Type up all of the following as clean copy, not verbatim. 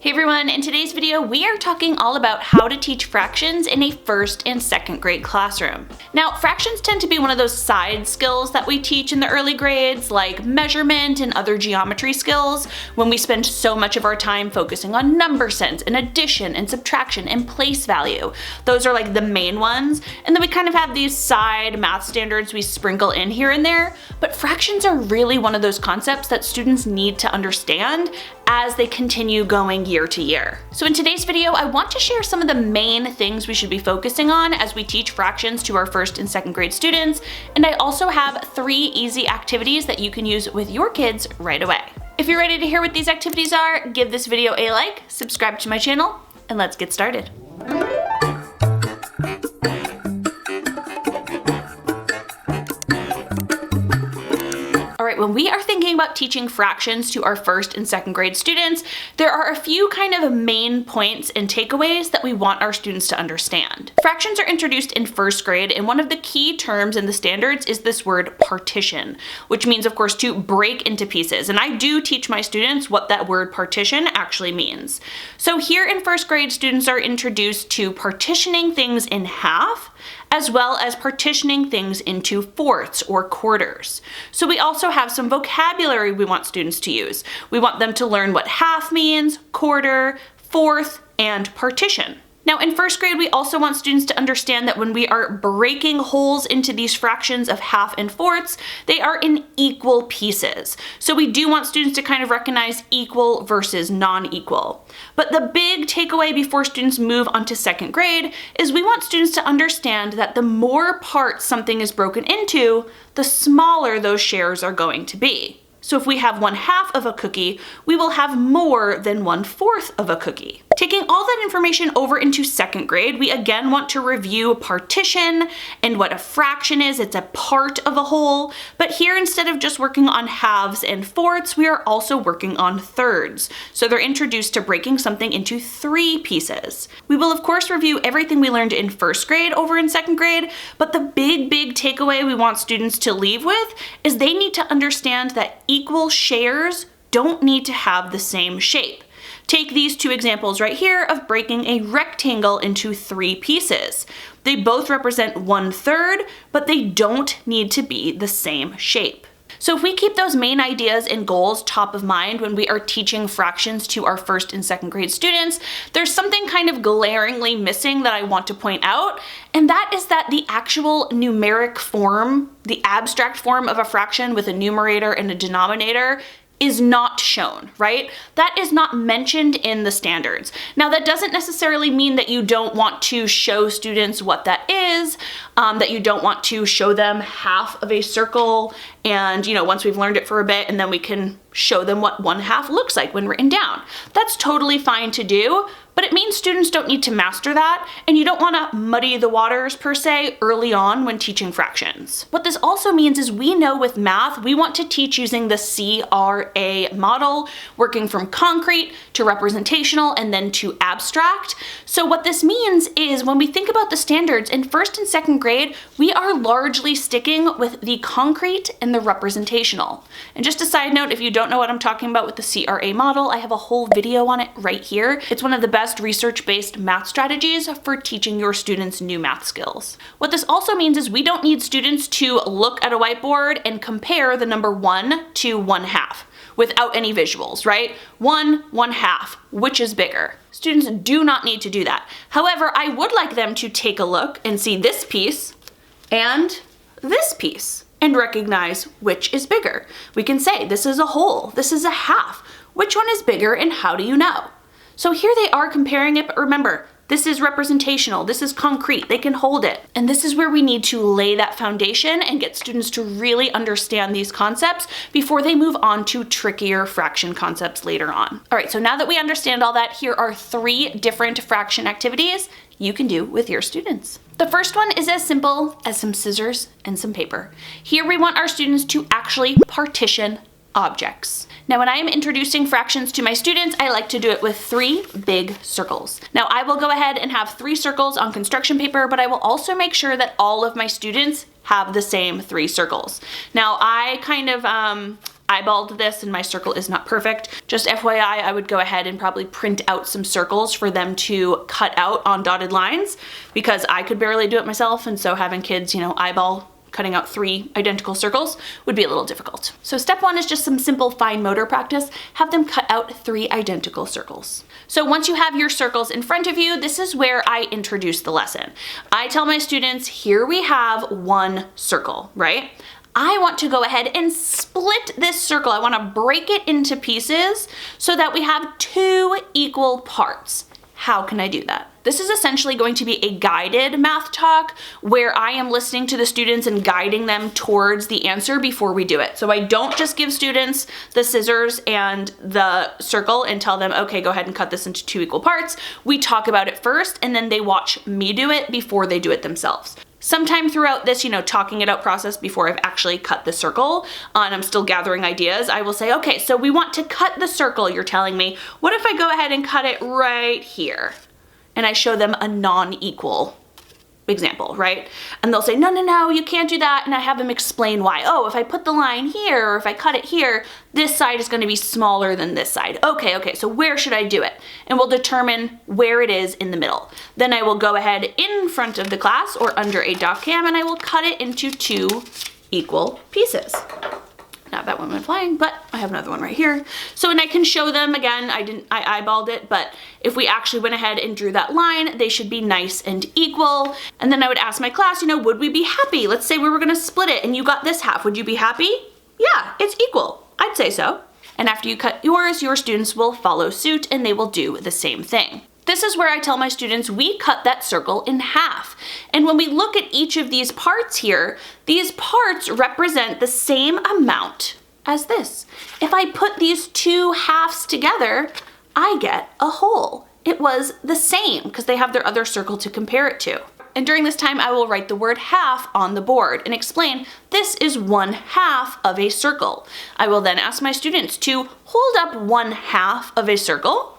Hey everyone, in today's video we are talking all about how to teach fractions in a first and second grade classroom. Now, fractions tend to be one of those side skills that we teach in the early grades, like measurement and other geometry skills, when we spend so much of our time focusing on number sense and addition and subtraction and place value. Those are like the main ones, and then we kind of have these side math standards we sprinkle in here and there, but fractions are really one of those concepts that students need to understand as they continue going year to year. So in today's video, I want to share some of the main things we should be focusing on as we teach fractions to our first and second grade students, and I also have 3 easy activities that you can use with your kids right away. If you're ready to hear what these activities are, give this video a like, subscribe to my channel, and let's get started. Alright, when we are thinking about teaching fractions to our first and second grade students, there are a few kind of main points and takeaways that we want our students to understand. Fractions are introduced in first grade, and one of the key terms in the standards is this word partition, which means, of course, to break into pieces. And I do teach my students what that word partition actually means. So here in first grade, students are introduced to partitioning things in half, as well as partitioning things into fourths or quarters. So we also have some vocabulary we want students to use. We want them to learn what half means, quarter, fourth, and partition. Now in first grade, we also want students to understand that when we are breaking holes into these fractions of half and fourths, they are in equal pieces. So we do want students to kind of recognize equal versus non-equal. But the big takeaway before students move on to second grade is we want students to understand that the more parts something is broken into, the smaller those shares are going to be. So if we have 1/2 of a cookie, we will have more than 1/4 of a cookie. Taking all that information over into second grade, we again want to review partition and what a fraction is. It's a part of a whole, but here instead of just working on halves and fourths, we are also working on thirds. So they're introduced to breaking something into 3 pieces. We will of course review everything we learned in first grade over in second grade, but the big takeaway we want students to leave with is they need to understand that equal shares don't need to have the same shape. Take these 2 examples right here of breaking a rectangle into 3 pieces. They both represent 1/3, but they don't need to be the same shape. So if we keep those main ideas and goals top of mind when we are teaching fractions to our first and second grade students, there's something kind of glaringly missing that I want to point out, and that is that the actual numeric form, the abstract form of a fraction with a numerator and a denominator, is not shown, right? That is not mentioned in the standards. Now that doesn't necessarily mean that you don't want to show students what that is, that you don't want to show them half of a circle and, once we've learned it for a bit, and then we can show them what 1/2 looks like when written down. That's totally fine to do, but it means students don't need to master that, and you don't want to muddy the waters per se early on when teaching fractions. What this also means is we know with math, we want to teach using the CRA model, working from concrete to representational and then to abstract. So what this means is when we think about the standards in first and second grade, we are largely sticking with the concrete and the representational. And just a side note, if you don't know what I'm talking about with the CRA model, I have a whole video on it right here. It's one of the best research-based math strategies for teaching your students new math skills. What this also means is we don't need students to look at a whiteboard and compare the number 1 to 1/2 without any visuals, right? 1/1/2, which is bigger? Students do not need to do that. However, I would like them to take a look and see this piece and this piece and recognize which is bigger. We can say this is a whole, this is a half. Which one is bigger and how do you know? So here they are comparing it, but remember, this is representational, this is concrete, they can hold it. And this is where we need to lay that foundation and get students to really understand these concepts before they move on to trickier fraction concepts later on. All right, so now that we understand all that, here are 3 different fraction activities you can do with your students. The first one is as simple as some scissors and some paper. Here we want our students to actually partition objects. Now, when I am introducing fractions to my students, I like to do it with 3 big circles. Now, I will go ahead and have 3 circles on construction paper, but I will also make sure that all of my students have the same 3 circles. Now, I kind of eyeballed this and my circle is not perfect. Just FYI, I would go ahead and probably print out some circles for them to cut out on dotted lines because I could barely do it myself, and so having kids, eyeball cutting out 3 identical circles would be a little difficult. So step 1 is just some simple fine motor practice. Have them cut out 3 identical circles. So once you have your circles in front of you, this is where I introduce the lesson. I tell my students, here we have 1 circle, right? I want to go ahead and split this circle. I want to break it into pieces so that we have 2 equal parts. How can I do that? This is essentially going to be a guided math talk where I am listening to the students and guiding them towards the answer before we do it. So I don't just give students the scissors and the circle and tell them, okay, go ahead and cut this into 2 equal parts. We talk about it first and then they watch me do it before they do it themselves. Sometime throughout this, talking it out process before I've actually cut the circle, and I'm still gathering ideas, I will say, okay, so we want to cut the circle, you're telling me. What if I go ahead and cut it right here? And I show them a non-equal example, right? And they'll say, no, you can't do that. And I have them explain why. Oh, if I put the line here, or if I cut it here, this side is going to be smaller than this side. Okay, so where should I do it? And we'll determine where it is in the middle. Then I will go ahead in front of the class or under a doc cam and I will cut it into 2 equal pieces. Not that one went flying, but I have another one right here. So, and I can show them again, I eyeballed it, but if we actually went ahead and drew that line, they should be nice and equal. And then I would ask my class, would we be happy? Let's say we were gonna split it and you got this half, would you be happy? Yeah, it's equal, I'd say so. And after you cut yours, your students will follow suit and they will do the same thing. This is where I tell my students we cut that circle in half. And when we look at each of these parts here, these parts represent the same amount as this. If I put these 2 halves together, I get a whole. It was the same because they have their other circle to compare it to. And during this time, I will write the word half on the board and explain this is 1/2 of a circle. I will then ask my students to hold up 1/2 of a circle,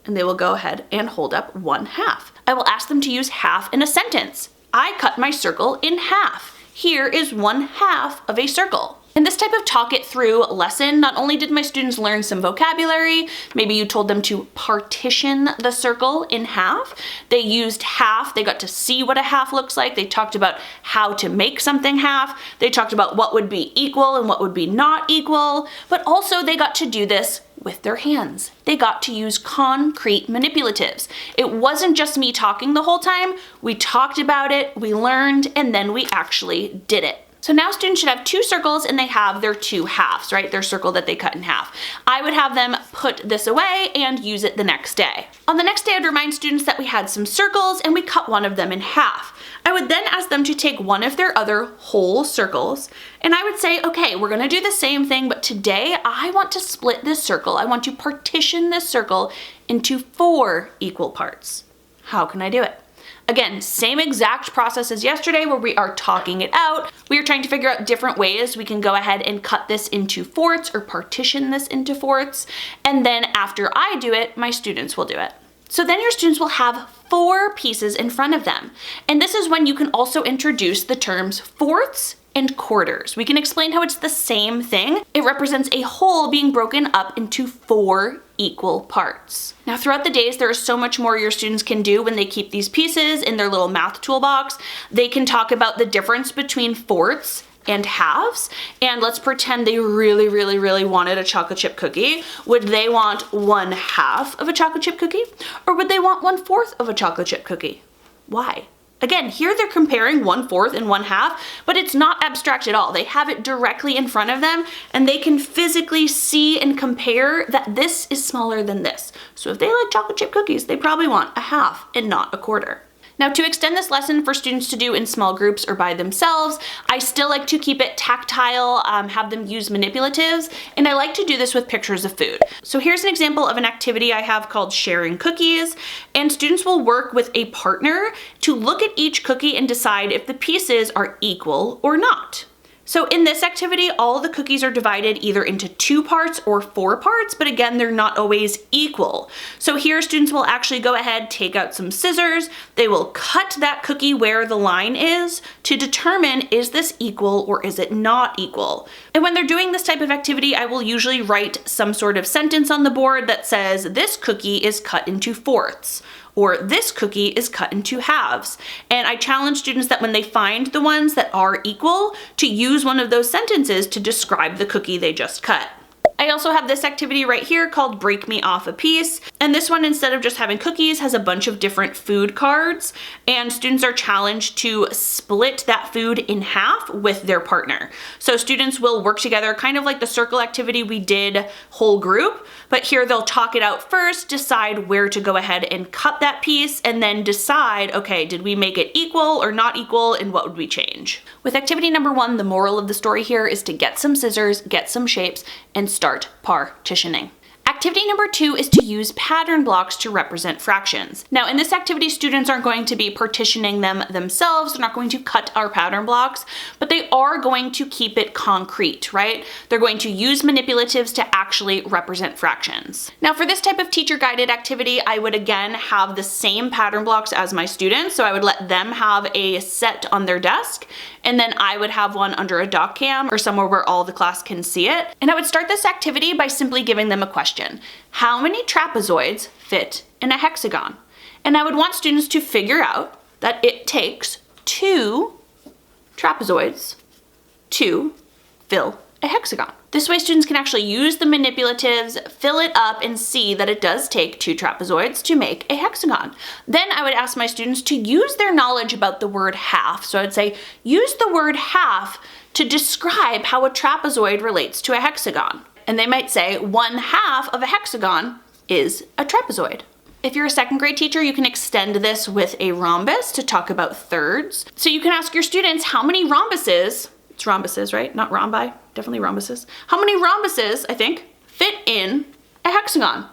and they will go ahead and hold up 1/2. I will ask them to use half in a sentence. I cut my circle in half. Here is 1/2 of a circle. In this type of talk it through lesson, not only did my students learn some vocabulary, maybe you told them to partition the circle in half. They used half, they got to see what a half looks like. They talked about how to make something half. They talked about what would be equal and what would be not equal, but also they got to do this with their hands. They got to use concrete manipulatives. It wasn't just me talking the whole time. We talked about it, we learned, and then we actually did it. So now students should have 2 circles and they have their 2 halves, right? Their circle that they cut in half. I would have them put this away and use it the next day. On the next day, I'd remind students that we had some circles and we cut one of them in half. I would then ask them to take one of their other whole circles and I would say, okay, we're gonna do the same thing, but today I want to split this circle. I want to partition this circle into 4 equal parts. How can I do it? Again, same exact process as yesterday where we are talking it out. We are trying to figure out different ways we can go ahead and cut this into fourths or partition this into fourths. And then after I do it, my students will do it. So then your students will have 4 pieces in front of them. And this is when you can also introduce the terms fourths and quarters. We can explain how it's the same thing. It represents a whole being broken up into 4 equal parts. Now throughout the days, there is so much more your students can do when they keep these pieces in their little math toolbox. They can talk about the difference between fourths and halves, and let's pretend they really wanted a chocolate chip cookie. Would they want 1/2 of a chocolate chip cookie, or would they want 1/4 of a chocolate chip cookie? Why? Again, here they're comparing 1/4 and 1/2, but it's not abstract at all. They have it directly in front of them and they can physically see and compare that this is smaller than this. So if they like chocolate chip cookies, they probably want 1/2 and not 1/4. Now to extend this lesson for students to do in small groups or by themselves, I still like to keep it tactile, have them use manipulatives, and I like to do this with pictures of food. So here's an example of an activity I have called sharing cookies, and students will work with a partner to look at each cookie and decide if the pieces are equal or not. So in this activity, all the cookies are divided either into 2 parts or 4 parts, but again, they're not always equal. So here students will actually go ahead, take out some scissors, they will cut that cookie where the line is to determine, is this equal or is it not equal? And when they're doing this type of activity, I will usually write some sort of sentence on the board that says, this cookie is cut into 4ths. Or this cookie is cut into halves. And I challenge students that when they find the ones that are equal, to use one of those sentences to describe the cookie they just cut. I also have this activity right here called Break Me Off a Piece. And this one, instead of just having cookies, has a bunch of different food cards. And students are challenged to split that food in half with their partner. So students will work together, kind of like the circle activity we did whole group. But here they'll talk it out first, decide where to go ahead and cut that piece, and then decide, okay, did we make it equal or not equal, and what would we change? With activity number 1, the moral of the story here is to get some scissors, get some shapes, and start partitioning. Activity number 2 is to use pattern blocks to represent fractions. Now in this activity, students aren't going to be partitioning them themselves. They're not going to cut our pattern blocks, but they are going to keep it concrete, right? They're going to use manipulatives to actually represent fractions. Now for this type of teacher guided activity, I would again have the same pattern blocks as my students. So I would let them have a set on their desk, and then I would have one under a doc cam or somewhere where all the class can see it. And I would start this activity by simply giving them a question. How many trapezoids fit in a hexagon? And I would want students to figure out that it takes 2 trapezoids to fill a hexagon. This way students can actually use the manipulatives, fill it up, and see that it does take 2 trapezoids to make a hexagon. Then I would ask my students to use their knowledge about the word half. So I'd say, use the word half to describe how a trapezoid relates to a hexagon. And they might say 1/2 of a hexagon is a trapezoid. If you're a 2nd grade teacher, you can extend this with a rhombus to talk about thirds. So you can ask your students how many rhombuses, it's rhombuses, right? Not rhombi, definitely rhombuses. How many rhombuses, I think, fit in a hexagon?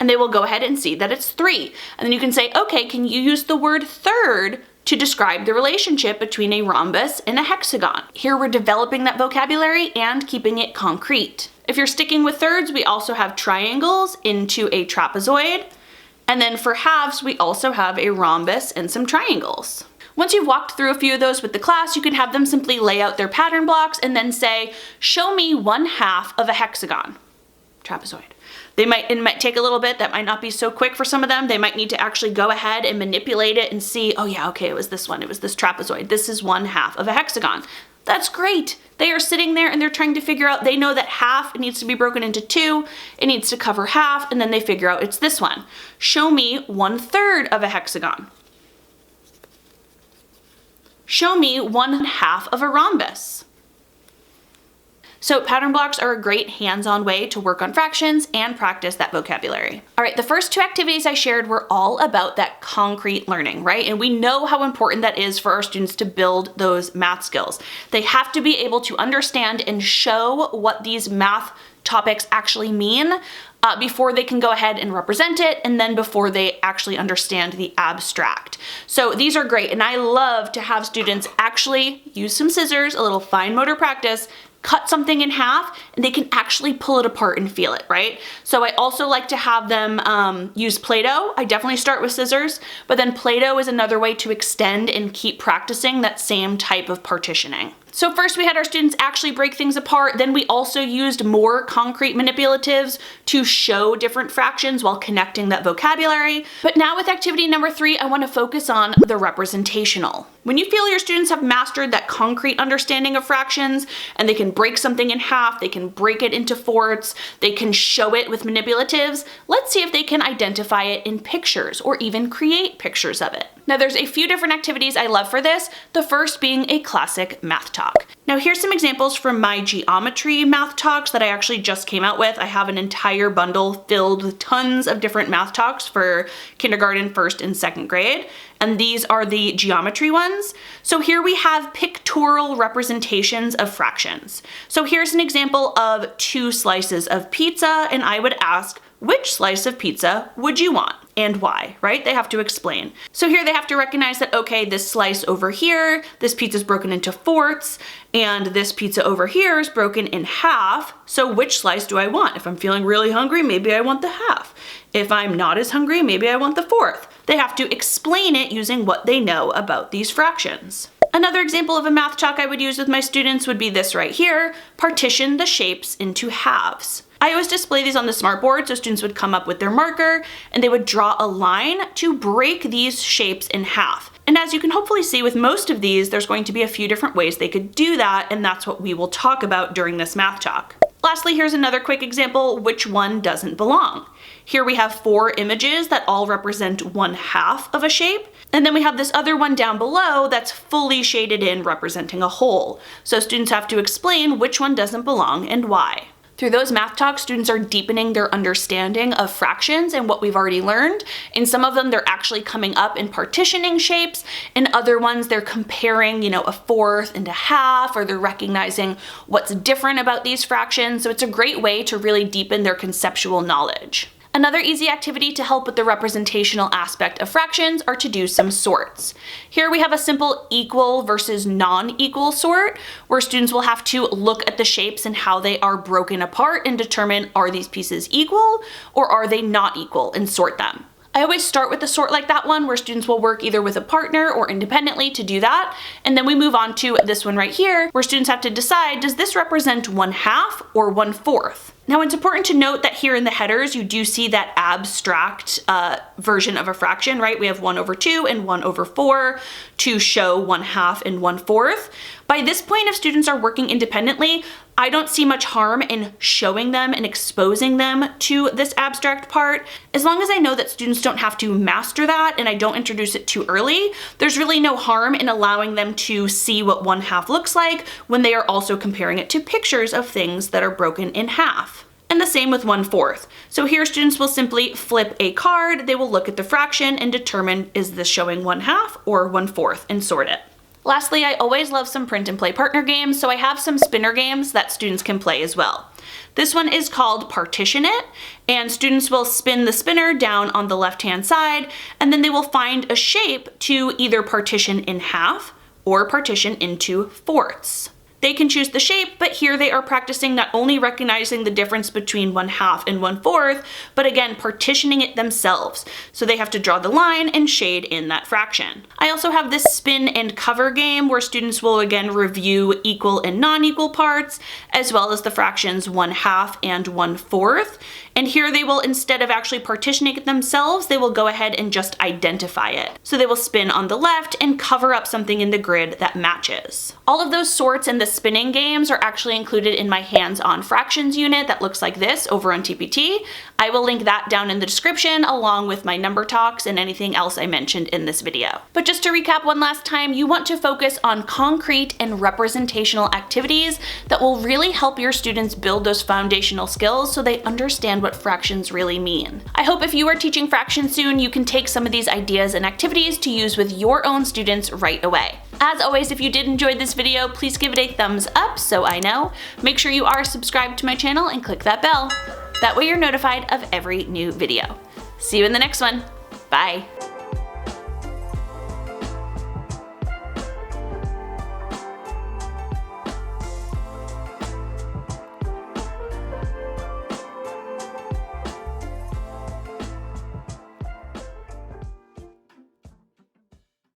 And they will go ahead and see that it's 3. And then you can say, okay, can you use the word third to describe the relationship between a rhombus and a hexagon? Here we're developing that vocabulary and keeping it concrete. If you're sticking with thirds, we also have triangles into a trapezoid. And then for halves, we also have a rhombus and some triangles. Once you've walked through a few of those with the class, you can have them simply lay out their pattern blocks and then say, show me 1/2 of a hexagon, trapezoid. It might take a little bit. That might not be so quick for some of them. They might need to actually go ahead and manipulate it and see, oh yeah, okay, it was this one. It was this trapezoid. This is 1/2 of a hexagon. That's great. They are sitting there and they're trying to figure out, they know that half needs to be broken into 2, it needs to cover half, and then they figure out it's this one. Show me 1/3 of a hexagon. Show me 1/2 of a rhombus. So pattern blocks are a great hands-on way to work on fractions and practice that vocabulary. All right, the first 2 activities I shared were all about that concrete learning, right? And we know how important that is for our students to build those math skills. They have to be able to understand and show what these math topics actually mean before they can go ahead and represent it, and then before they actually understand the abstract. So these are great, and I love to have students actually use some scissors, a little fine motor practice, cut something in half, and they can actually pull it apart and feel it, right? So I also like to have them use Play-Doh. I definitely start with scissors, but then Play-Doh is another way to extend and keep practicing that same type of partitioning. So first we had our students actually break things apart, then we also used more concrete manipulatives to show different fractions while connecting that vocabulary. But now with activity number 3, I want to focus on the representational. When you feel your students have mastered that concrete understanding of fractions and they can break something in half, they can break it into fourths, they can show it with manipulatives, let's see if they can identify it in pictures or even create pictures of it. Now there's a few different activities I love for this, the first being a classic math talk. Now here's some examples from my geometry math talks that I actually just came out with. I have an entire bundle filled with tons of different math talks for kindergarten, 1st, and 2nd grade. And these are the geometry ones. So here we have pictorial representations of fractions. So here's an example of 2 slices of pizza, and I would ask, which slice of pizza would you want? and why, right? They have to explain. So here they have to recognize that, okay, this slice over here, this pizza is broken into fourths, and this pizza over here is broken in half. So which slice do I want? If I'm feeling really hungry, maybe I want the half. If I'm not as hungry, maybe I want the fourth. They have to explain it using what they know about these fractions. Another example of a math talk I would use with my students would be this right here: partition the shapes into halves. I always display these on the smartboard so students would come up with their marker and they would draw a line to break these shapes in half. And as you can hopefully see with most of these, there's going to be a few different ways they could do that, and that's what we will talk about during this math talk. Lastly, here's another quick example: which one doesn't belong. Here we have 4 images that all represent 1/2 of a shape. And then we have this other one down below that's fully shaded in, representing a whole. So students have to explain which one doesn't belong and why. Through those math talks, students are deepening their understanding of fractions and what we've already learned. In some of them, they're actually coming up in partitioning shapes. In other ones, they're comparing, a fourth and a half, or they're recognizing what's different about these fractions. So it's a great way to really deepen their conceptual knowledge. Another easy activity to help with the representational aspect of fractions are to do some sorts. Here we have a simple equal versus non-equal sort, where students will have to look at the shapes and how they are broken apart and determine, are these pieces equal or are they not equal, and sort them. I always start with a sort like that one, where students will work either with a partner or independently to do that. And then we move on to this one right here, where students have to decide, does this represent 1/2 or 1/4? Now it's important to note that here in the headers, you do see that abstract version of a fraction, right? We have 1/2 and 1/4 to show 1/2 and 1/4. By this point, if students are working independently, I don't see much harm in showing them and exposing them to this abstract part. As long as I know that students don't have to master that and I don't introduce it too early, there's really no harm in allowing them to see what 1/2 looks like when they are also comparing it to pictures of things that are broken in half. And the same with 1/4. So here students will simply flip a card, they will look at the fraction and determine, is this showing 1/2 or 1/4, and sort it. Lastly, I always love some print and play partner games, so I have some spinner games that students can play as well. This one is called Partition It, and students will spin the spinner down on the left-hand side, and then they will find a shape to either partition in half or partition into fourths. They can choose the shape, but here they are practicing not only recognizing the difference between 1/2 and 1/4, but again, partitioning it themselves. So they have to draw the line and shade in that fraction. I also have this spin and cover game where students will again review equal and non-equal parts, as well as the fractions 1/2 and 1/4. And here they will, instead of actually partitioning it themselves, they will go ahead and just identify it. So they will spin on the left and cover up something in the grid that matches. All of those sorts and the spinning games are actually included in my hands-on fractions unit that looks like this over on TPT. I will link that down in the description along with my number talks and anything else I mentioned in this video. But just to recap one last time, you want to focus on concrete and representational activities that will really help your students build those foundational skills so they understand what fractions really mean. I hope if you are teaching fractions soon, you can take some of these ideas and activities to use with your own students right away. As always, if you did enjoy this video, please give it a thumbs up so I know. Make sure you are subscribed to my channel and click that bell. That way you're notified of every new video. See you in the next one. Bye.